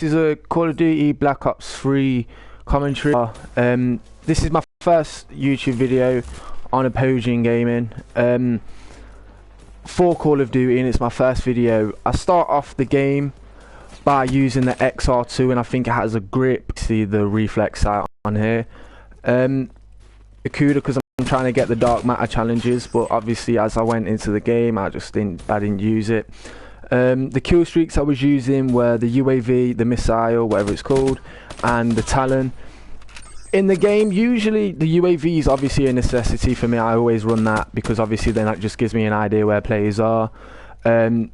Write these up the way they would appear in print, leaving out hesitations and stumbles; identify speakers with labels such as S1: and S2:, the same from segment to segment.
S1: This is a Call of Duty Black Ops 3 commentary. This is my first YouTube video on Opposing Gaming for Call of Duty, and it's my first video. I start off the game by using the XR2, and I think it has a grip. See the reflex sight on here. Akuda, because I'm trying to get the dark matter challenges, but obviously as I went into the game, I didn't use it. The kill streaks I was using were the UAV, the missile, whatever it's called, and the Talon. In the game, usually the UAV is obviously a necessity for me. I always run that because obviously then that just gives me an idea where players are, and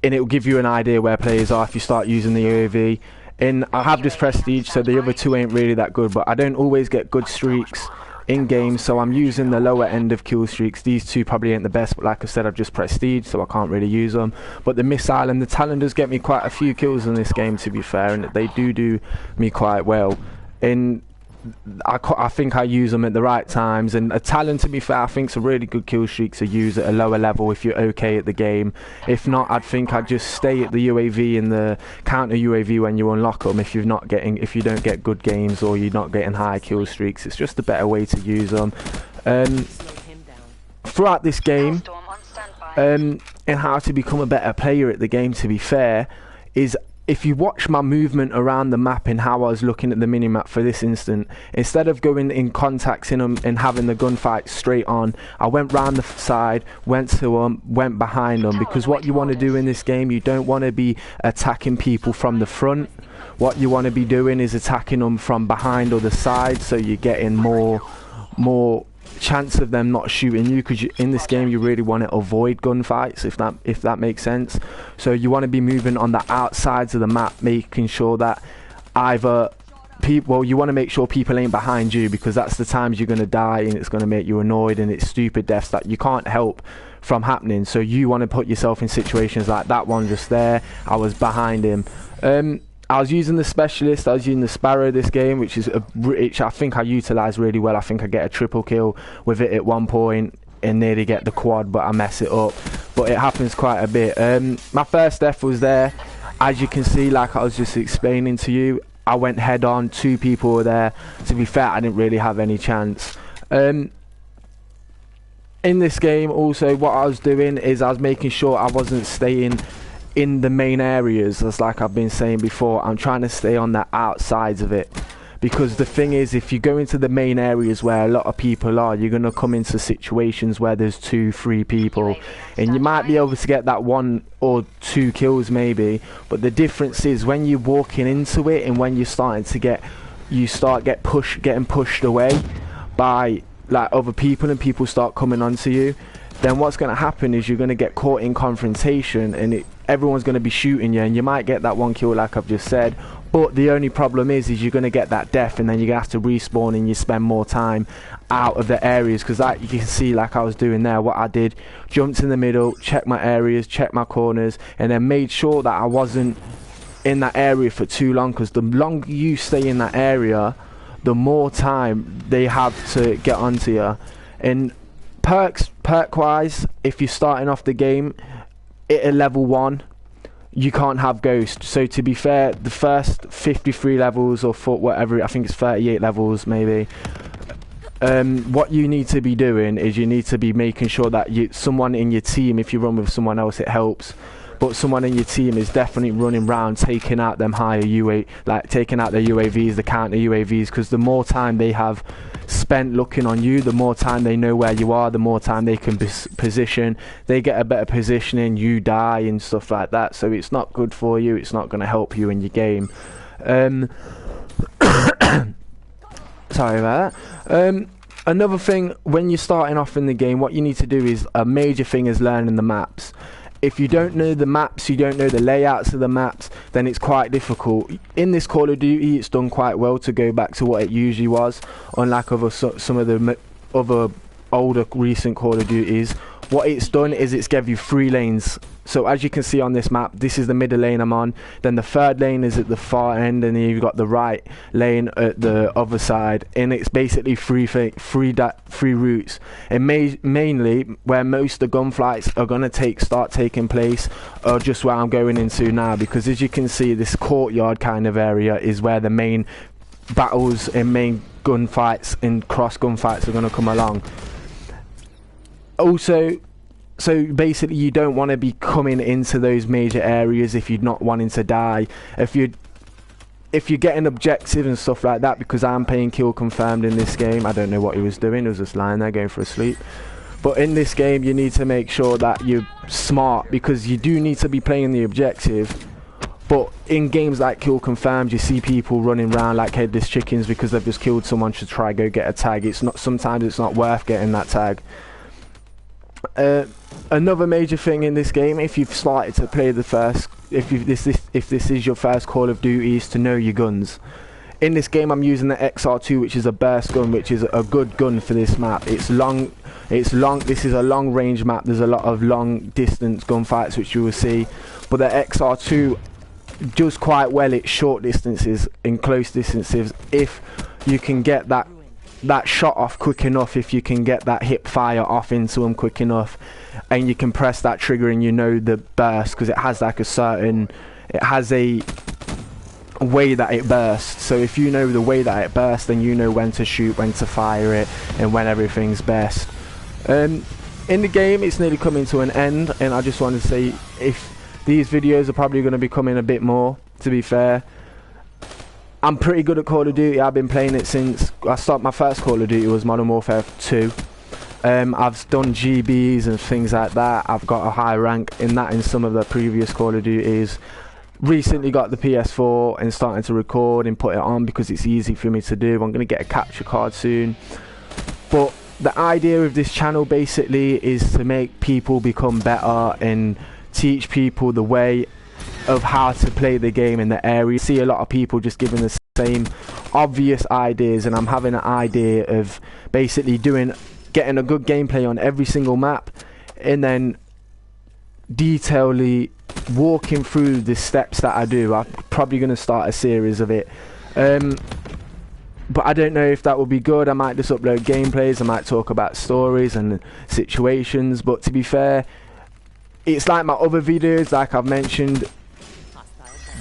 S1: it will give you an idea where players are if you start using the UAV. And I have this prestige, so the other two ain't really that good, but I don't always get good streaks in game, so I'm using the lower end of kill streaks. These two probably ain't the best, but like I said, I've just prestige, so I can't really use them. But the missile and the Talon does get me quite a few kills in this game, to be fair, and they do me quite well. And I think I use them at the right times, and a Talon, to be fair, I think is a really good kill streak to use at a lower level if you're okay at the game. If not, I'd think I'd just stay at the UAV and the counter UAV when you unlock them. If you don't get good games or you're not getting high kill streaks, it's just a better way to use them. Throughout this game, and how to become a better player at the game, to be fair, is if you watch my movement around the map and how I was looking at the minimap for this instant, instead of going in contacting them and having the gunfight straight on, I went round the side, went to them, went behind them, because what you want to do in this game, you don't want to be attacking people from the front. What you want to be doing is attacking them from behind or the side, so you're getting more chance of them not shooting you, because in this game you really want to avoid gunfights, if that makes sense. So you want to be moving on the outsides of the map, making sure that either you want to make sure people ain't behind you, because that's the times you're going to die and it's going to make you annoyed, and it's stupid deaths that you can't help from happening. So you want to put yourself in situations like that one just there. I was behind him. I was using the specialist, I was using the Sparrow this game, which I think I utilised really well. I think I get a triple kill with it at one point and nearly get the quad, but I mess it up. But it happens quite a bit. My first death was there. As you can see, like I was just explaining to you, I went head on, two people were there. To be fair, I didn't really have any chance. In this game also, what I was doing is I was making sure I wasn't staying in the main areas, as like I've been saying before. I'm trying to stay on the outsides of it, because the thing is, if you go into the main areas where a lot of people are, you're going to come into situations where there's 2-3 people, and you might be able to get that 1 or 2 kills maybe, but the difference is when you're walking into it and when you're starting to getting pushed away by like other people, and people start coming onto you, then what's going to happen is you're going to get caught in confrontation, and everyone's going to be shooting you, and you might get that 1 kill like I've just said, but the only problem is you're going to get that death, and then you're going to have to respawn, and you spend more time out of the areas, because that you can see like I was doing there. What I did, jumped in the middle, checked my areas, checked my corners, and then made sure that I wasn't in that area for too long, because the longer you stay in that area, the more time they have to get onto you. And perk wise, if you're starting off the game at a level 1, you can't have Ghost. So to be fair, the first 53 levels or whatever, I think it's 38 levels maybe, what you need to be doing is you need to be making sure that someone in your team, if you run with someone else it helps, but someone in your team is definitely running around taking out them higher taking out their UAVs, the counter UAVs, because the more time they have spent looking on you, the more time they know where you are, the more time they can position. They get a better positioning, you die and stuff like that, so it's not good for you. It's not going to help you in your game. Sorry about that. Another thing, when you're starting off in the game, what you need to do is, a major thing is learning the maps. If you don't know the maps, you don't know the layouts of the maps, then it's quite difficult. In this Call of Duty, it's done quite well to go back to what it usually was, unlike some of the other older recent Call of Duties, what it's done is it's gave you 3 lanes. So as you can see on this map, this is the middle lane I'm on, then the third lane is at the far end, and then you've got the right lane at the other side, and it's basically three routes. And mainly where most of the gunfights are going to start taking place are just where I'm going into now, because as you can see, this courtyard kind of area is where the main battles and main gunfights and cross gunfights are going to come along. Also, so basically you don't want to be coming into those major areas if you're not wanting to die. If you're getting objective and stuff like that, because I'm playing kill confirmed in this game. I don't know what he was doing, he was just lying there going for a sleep. But in this game you need to make sure that you're smart, because you do need to be playing the objective. But in games like kill confirmed, you see people running around like headless chickens because they've just killed someone to try go get a tag. Sometimes it's not worth getting that tag. Another major thing in this game, if you've started to play the first, if this is your first Call of Duty, is to know your guns. In this game I'm using the XR2, which is a burst gun, which is a good gun for this map. It's long, this is a long range map, there's a lot of long distance gunfights which you will see, but the XR2 does quite well at short distances, in close distances, if you can get that shot off quick enough, if you can get that hip fire off into them quick enough, and you can press that trigger and you know the burst, because it has like it has a way that it bursts. So if you know the way that it bursts, then you know when to shoot, when to fire it, and when everything's best. In the game it's nearly coming to an end, and I just want to say, if these videos are probably going to be coming a bit more, to be fair. I'm pretty good at Call of Duty. I've been playing it since I started. My first Call of Duty was Modern Warfare 2. I've done GBs and things like that. I've got a high rank in that in some of the previous Call of Duties. Recently got the PS4 and starting to record and put it on because it's easy for me to do. I'm going to get a capture card soon. But the idea of this channel basically is to make people become better and teach people the way of how to play the game in the area. See a lot of people just giving the same obvious ideas, and I'm having an idea of basically getting a good gameplay on every single map, and then detailedly walking through the steps that I do. I'm probably going to start a series of it, but I don't know if that will be good. I might just upload gameplays, I might talk about stories and situations, but to be fair, it's like my other videos, like I've mentioned,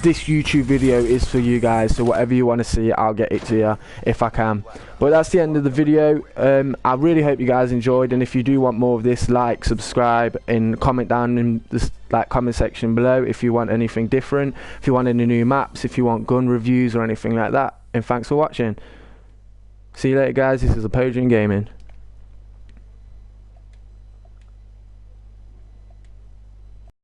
S1: this YouTube video is for you guys, so whatever you want to see, I'll get it to you if I can. But that's the end of the video. I really hope you guys enjoyed, and if you do want more of this, like, subscribe, and comment down in the comment section below if you want anything different, if you want any new maps, if you want gun reviews or anything like that. And thanks for watching. See you later guys, this is Apogeon Gaming.